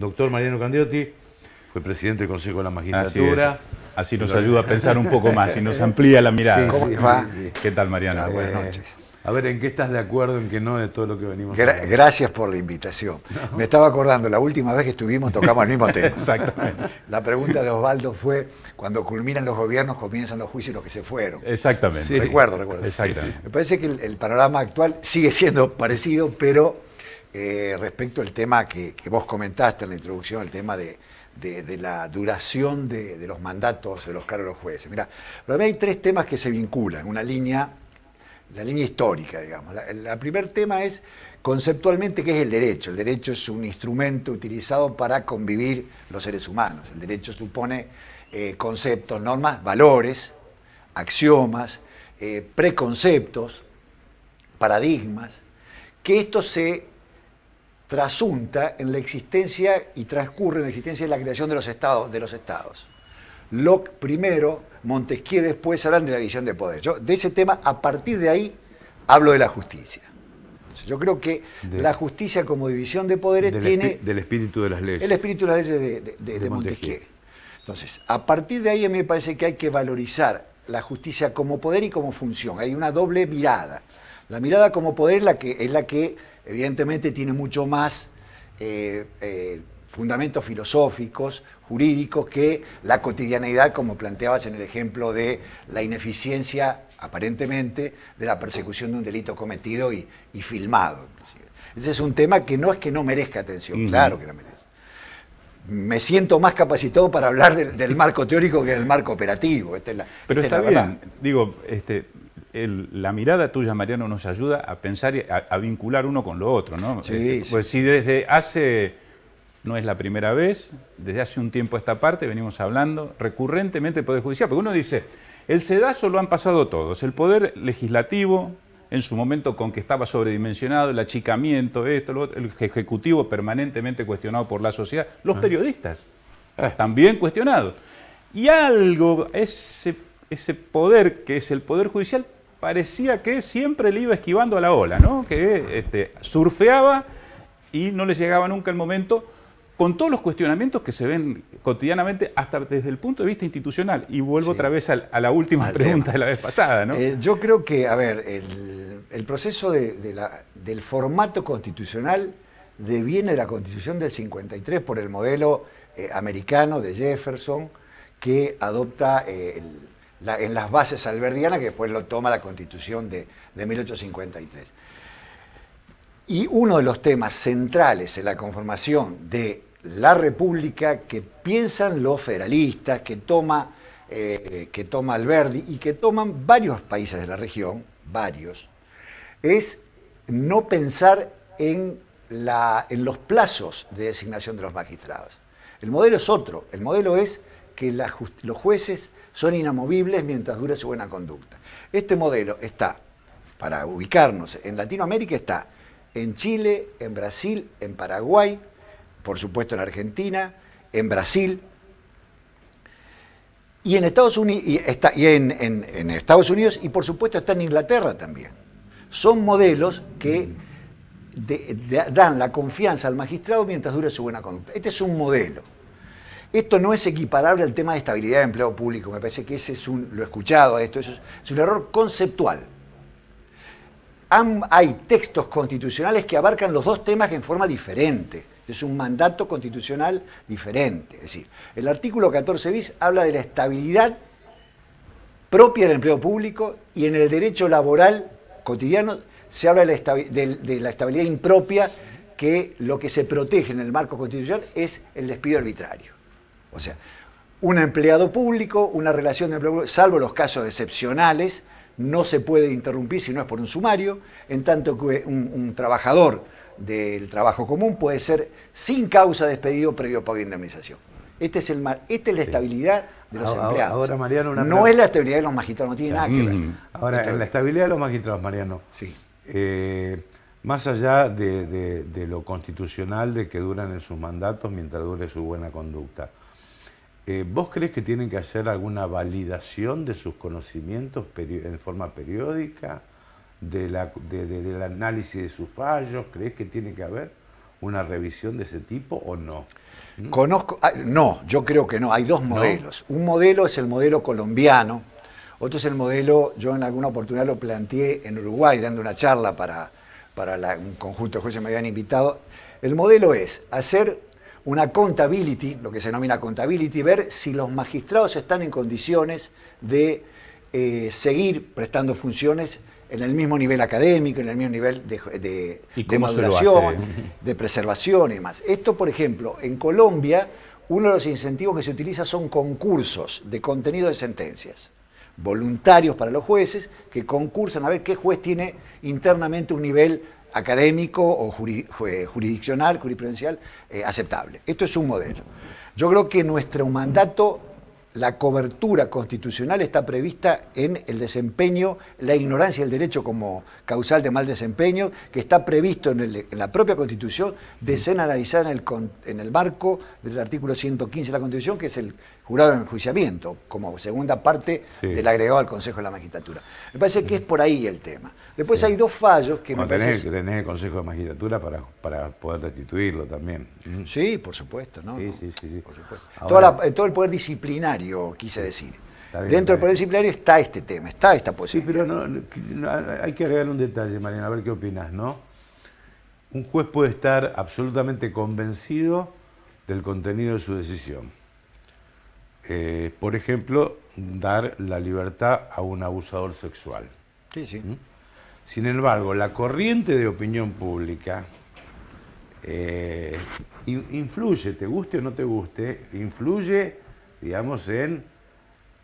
Doctor Mariano Candioti fue presidente del Consejo de la Magistratura. Así nos ayuda a pensar un poco más y nos amplía la mirada. ¿Cómo les va? ¿Qué tal, Mariano? Buenas noches. A ver, ¿en qué estás de acuerdo, en qué no de todo lo que venimos hablando? Gracias por la invitación. No. Me estaba acordando, la última vez que estuvimos tocamos el mismo tema. Exactamente. La pregunta de Osvaldo fue, cuando culminan los gobiernos, comienzan los juicios los que se fueron. Exactamente. Sí. Recuerdo. Exactamente. Me parece que el panorama actual sigue siendo parecido, pero respecto al tema que vos comentaste en la introducción, el tema de la duración de los mandatos de los cargos de los jueces. Mirá, para mí hay tres temas que se vinculan, la línea histórica, digamos. El primer tema es conceptualmente qué es el derecho. El derecho es un instrumento utilizado para convivir los seres humanos. El derecho supone conceptos, normas, valores, axiomas, preconceptos, paradigmas, que esto se trasunta en la existencia y transcurre en la existencia de la creación de los estados. Locke primero, Montesquieu después hablan de la división de poder. Yo de ese tema, a partir de ahí, hablo de la justicia. Yo creo que la justicia como división de poderes tiene... Del espíritu de las leyes. El espíritu de las leyes de Montesquieu. Entonces, a partir de ahí a mí me parece que hay que valorizar la justicia como poder y como función. Hay una doble mirada. La mirada como poder es la que evidentemente tiene mucho más fundamentos filosóficos, jurídicos, que la cotidianeidad, como planteabas en el ejemplo de la ineficiencia, aparentemente, de la persecución de un delito cometido y filmado. Ese es un tema que no es que no merezca atención, claro que la merece. Me siento más capacitado para hablar del marco teórico que del marco operativo. Pero está bien, digo, la mirada tuya, Mariano, nos ayuda a pensar y a vincular uno con lo otro, ¿no? Sí, pues si desde hace, no es la primera vez, desde hace un tiempo a esta parte venimos hablando recurrentemente del Poder Judicial, porque uno dice, el sedazo lo han pasado todos, el Poder Legislativo, en su momento con que estaba sobredimensionado, el achicamiento, esto, lo otro, el Ejecutivo permanentemente cuestionado por la sociedad, los periodistas también cuestionados. Y algo, ese poder que es el Poder Judicial, parecía que siempre le iba esquivando a la ola, ¿no? Que surfeaba y no le llegaba nunca el momento, con todos los cuestionamientos que se ven cotidianamente, hasta desde el punto de vista institucional. Y vuelvo otra vez a la última pregunta de la vez pasada, ¿no? Yo creo que, a ver, el proceso del formato constitucional deviene de la Constitución del 53 por el modelo americano de Jefferson, que adopta en las bases alberdianas, que después lo toma la Constitución de 1853. Y uno de los temas centrales en la conformación de la República que piensan los federalistas, que toma Alberdi y que toman varios países de la región, es no pensar en los plazos de designación de los magistrados. El modelo es otro, el modelo es que los jueces son inamovibles mientras dure su buena conducta. Este modelo está, para ubicarnos, en Latinoamérica está en Chile, en Brasil, en Paraguay, por supuesto en Argentina, en Brasil, y en Estados Unidos, en Estados Unidos, y por supuesto está en Inglaterra también. Son modelos que dan la confianza al magistrado mientras dure su buena conducta. Este es un modelo. Esto no es equiparable al tema de estabilidad de empleo público, me parece que ese lo he escuchado, eso es un error conceptual. Hay textos constitucionales que abarcan los dos temas en forma diferente. Es un mandato constitucional diferente. Es decir, el artículo 14 bis habla de la estabilidad propia del empleo público y en el derecho laboral cotidiano se habla de la estabilidad impropia, que lo que se protege en el marco constitucional es el despido arbitrario. O sea, un empleado público, una relación de empleo público, salvo los casos excepcionales, no se puede interrumpir si no es por un sumario, en tanto que un trabajador del trabajo común puede ser sin causa despedido previo pago de indemnización. Esta es la estabilidad de los empleados. Ahora, Mariano, no es la estabilidad de los magistrados, no tiene nada que ver. Ahora, en la estabilidad de los magistrados, Mariano, sí. Más allá de lo constitucional, de que duran en sus mandatos mientras dure su buena conducta, ¿vos crees que tienen que hacer alguna validación de sus conocimientos en forma periódica, del análisis de sus fallos? ¿Crees que tiene que haber? una revisión de ese tipo o no? No, yo creo que no, hay dos modelos. Un modelo es el modelo colombiano, otro es el modelo, yo en alguna oportunidad lo planteé en Uruguay, dando una charla para un conjunto de jueces que me habían invitado. El modelo es hacer una accountability, lo que se denomina accountability, ver si los magistrados están en condiciones de seguir prestando funciones en el mismo nivel académico, en el mismo nivel de maduración, de preservación y demás. Esto, por ejemplo, en Colombia, uno de los incentivos que se utiliza son concursos de contenido de sentencias, voluntarios para los jueces, que concursan a ver qué juez tiene internamente un nivel académico o jurisdiccional, jurisprudencial, aceptable. Esto es un modelo. Yo creo que nuestro mandato, la cobertura constitucional está prevista en el desempeño, la ignorancia del derecho como causal de mal desempeño, que está previsto en la propia Constitución, de ser analizada en el marco del artículo 115 de la Constitución, que es el jurado de enjuiciamiento, como segunda parte del agregado al Consejo de la Magistratura. Me parece que es por ahí el tema. Después hay dos fallos que tenés el Consejo de Magistratura para poder destituirlo también. Sí, por supuesto, ¿no? Sí. Por supuesto. Ahora, todo el poder disciplinario, quise decir. Bien, Dentro del poder disciplinario está este tema, está esta posibilidad. Sí, pero hay que agregar un detalle, Mariana, a ver qué opinas, ¿no? Un juez puede estar absolutamente convencido del contenido de su decisión. Por ejemplo, dar la libertad a un abusador sexual. Sí. Sin embargo, la corriente de opinión pública influye, te guste o no te guste, influye, digamos, en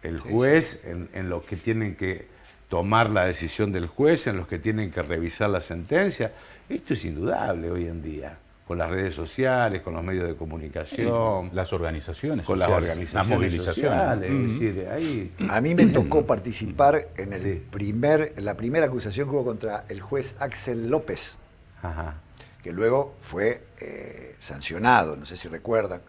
el juez, en los que tienen que tomar la decisión del juez, en los que tienen que revisar la sentencia. Esto es indudable hoy en día, con las redes sociales, con los medios de comunicación. Las organizaciones con sociales, las organizaciones las movilizaciones. sociales, es decir, ahí... A mí me tocó participar en la primera acusación que hubo contra el juez Axel López, que luego fue sancionado, no sé si recuerdan,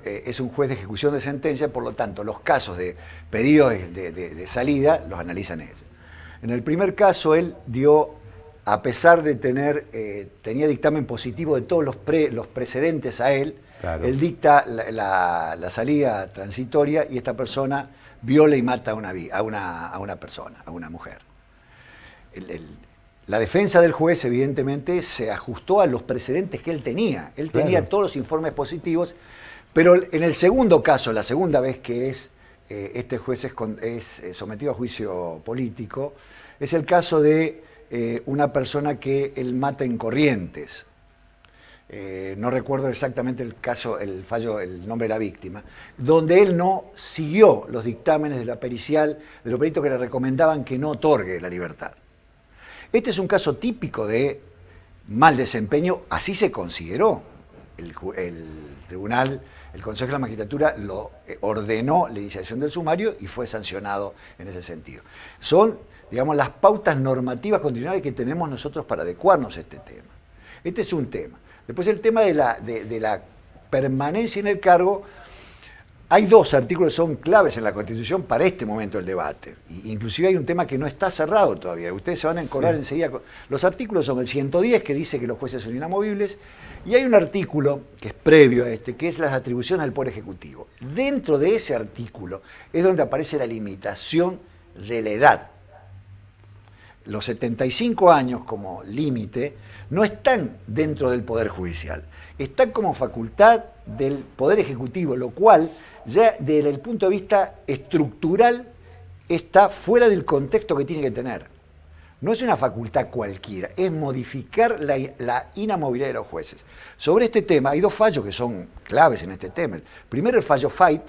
es un juez de ejecución de sentencia, por lo tanto los casos de pedidos de salida los analizan ellos. En el primer caso él dio, a pesar de tenía dictamen positivo de todos los precedentes a él, claro, él dicta la salida transitoria y esta persona viola y mata a una persona, a una mujer. La defensa del juez, evidentemente, se ajustó a los precedentes que él tenía. Él tenía todos los informes positivos, pero en el segundo caso, la segunda vez que este juez es sometido a juicio político, es el caso de una persona que él mata en Corrientes. No recuerdo exactamente el caso, el fallo, el nombre de la víctima, donde él no siguió los dictámenes de la pericial, de los peritos que le recomendaban que no otorgue la libertad. Este es un caso típico de mal desempeño, así se consideró. El tribunal, el Consejo de la Magistratura lo ordenó la iniciación del sumario y fue sancionado en ese sentido. Son, digamos, las pautas normativas constitucionales que tenemos nosotros para adecuarnos a este tema. Este es un tema. Después el tema de la permanencia en el cargo. Hay dos artículos que son claves en la Constitución para este momento del debate. Inclusive hay un tema que no está cerrado todavía. Ustedes se van a encontrar enseguida. Los artículos son el 110, que dice que los jueces son inamovibles, y hay un artículo que es previo a este, que es las atribuciones del Poder Ejecutivo. Dentro de ese artículo es donde aparece la limitación de la edad. Los 75 años como límite no están dentro del Poder Judicial, están como facultad del Poder Ejecutivo, lo cual ya desde el punto de vista estructural está fuera del contexto que tiene que tener. No es una facultad cualquiera, es modificar la inamovilidad de los jueces. Sobre este tema hay dos fallos que son claves en este tema. Primero el fallo Fait,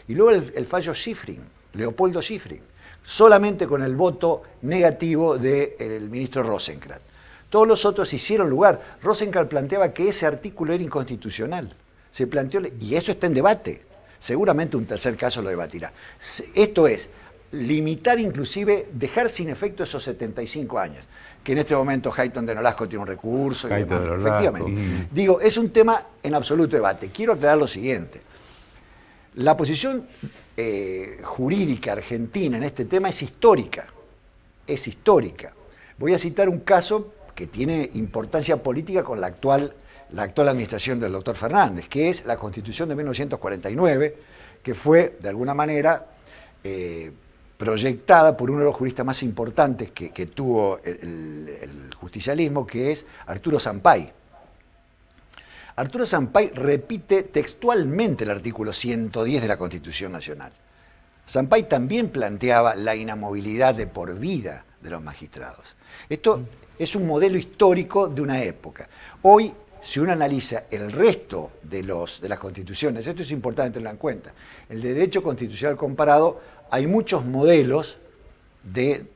y luego el fallo Schifrin, Leopoldo Schifrin, solamente con el voto negativo del ministro Rosenkrantz. Todos los otros hicieron lugar. Rosenkrantz planteaba que ese artículo era inconstitucional. Se planteó, y eso está en debate. Seguramente un tercer caso lo debatirá. Esto es, limitar inclusive, dejar sin efecto esos 75 años. Que en este momento Hayton de Nolasco tiene un recurso. Y demás, efectivamente. Digo, es un tema en absoluto debate. Quiero aclarar lo siguiente. La posición jurídica argentina en este tema es histórica. Es histórica. Voy a citar un caso que tiene importancia política con la actual administración del doctor Fernández, que es la Constitución de 1949, que fue, de alguna manera, proyectada por uno de los juristas más importantes que tuvo el justicialismo, que es Arturo Sampay. Arturo Sampay repite textualmente el artículo 110 de la Constitución Nacional. Sampay también planteaba la inamovilidad de por vida de los magistrados. Esto es un modelo histórico de una época. Hoy, si uno analiza el resto de las constituciones, esto es importante tenerlo en cuenta, el derecho constitucional comparado, hay muchos modelos de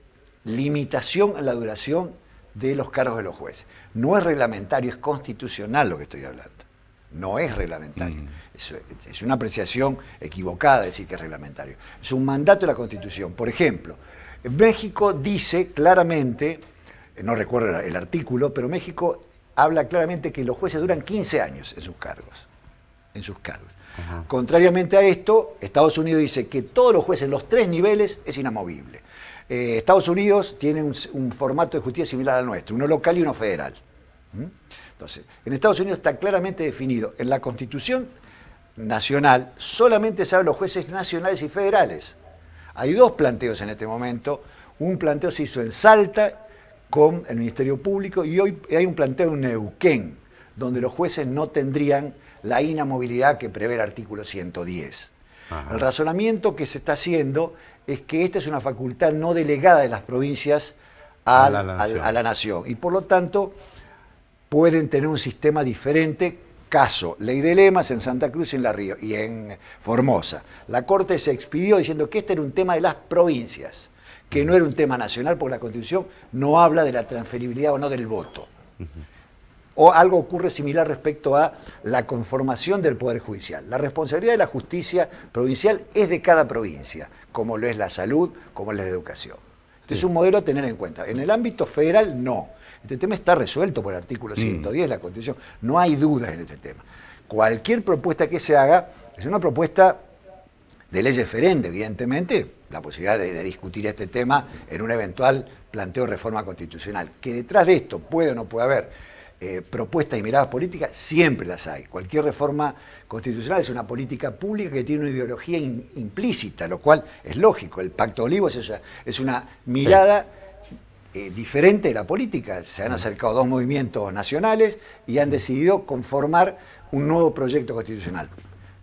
limitación en la duración de los cargos de los jueces. No es reglamentario, es constitucional lo que estoy hablando. No es reglamentario. Es una apreciación equivocada decir que es reglamentario. Es un mandato de la Constitución. Por ejemplo, México dice claramente, no recuerdo el artículo, pero México habla claramente que los jueces duran 15 años en sus cargos. Ajá. Contrariamente a esto, Estados Unidos dice que todos los jueces, los 3 niveles, es inamovible. Estados Unidos tiene un formato de justicia similar al nuestro, uno local y uno federal. Entonces, en Estados Unidos está claramente definido, en la Constitución Nacional solamente se habla de los jueces nacionales y federales. Hay 2 planteos en este momento, un planteo se hizo en Salta con el Ministerio Público y hoy hay un planteo en Neuquén, donde los jueces no tendrían la inamovilidad que prevé el artículo 110. Ajá. El razonamiento que se está haciendo es que esta es una facultad no delegada de las provincias a la nación y por lo tanto pueden tener un sistema diferente. Caso, ley de lemas en Santa Cruz y en La Río y en Formosa. La Corte se expidió diciendo que este era un tema de las provincias, que no era un tema nacional porque la Constitución no habla de la transferibilidad o no del voto. O algo ocurre similar respecto a la conformación del Poder Judicial. La responsabilidad de la justicia provincial es de cada provincia, como lo es la salud, como lo es la educación. Este es un modelo a tener en cuenta. En el ámbito federal, no. Este tema está resuelto por el artículo 110 de la Constitución. No hay dudas en este tema. Cualquier propuesta que se haga es una propuesta de ley referente, evidentemente, la posibilidad de discutir este tema en un eventual planteo de reforma constitucional. Que detrás de esto puede o no puede haber propuestas y miradas políticas, siempre las hay. Cualquier reforma constitucional es una política pública que tiene una ideología implícita, lo cual es lógico. El Pacto de Olivos es una mirada diferente de la política. Se han acercado 2 movimientos nacionales y han decidido conformar un nuevo proyecto constitucional.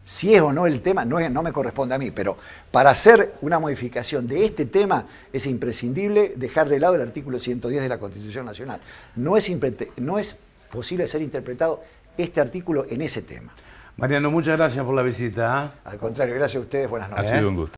Si es o no el tema, no me corresponde a mí, pero para hacer una modificación de este tema es imprescindible dejar de lado el artículo 110 de la Constitución Nacional. No es posible ser interpretado este artículo en ese tema. Mariano, muchas gracias por la visita. Al contrario, gracias a ustedes, buenas noches. Ha sido un gusto.